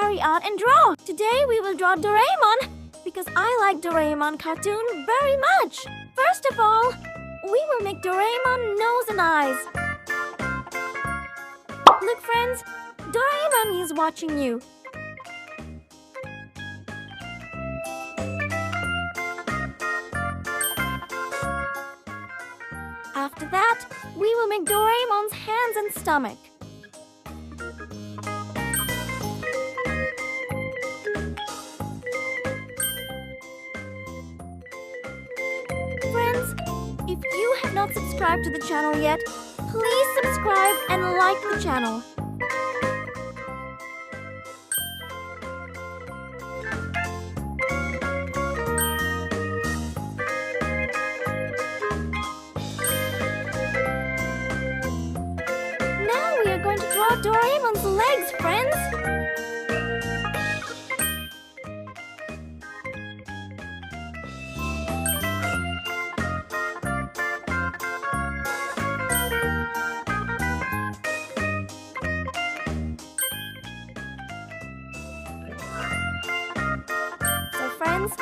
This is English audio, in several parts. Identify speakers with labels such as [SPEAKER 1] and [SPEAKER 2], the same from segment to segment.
[SPEAKER 1] Pari Art and Draw. Today we will draw Doraemon because I like Doraemon cartoon very much. First of all, we will make Doraemon nose and eyes. Look friends, Doraemon is watching you. After that, we will make Doraemon's hands and stomach. Friends, if you have not subscribed to the channel yet, please subscribe and like the channel. Now we are going to draw Doraemon's legs, friends. Friends,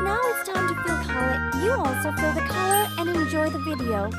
[SPEAKER 1] now it's time to feel color. You also feel the color and enjoy the video.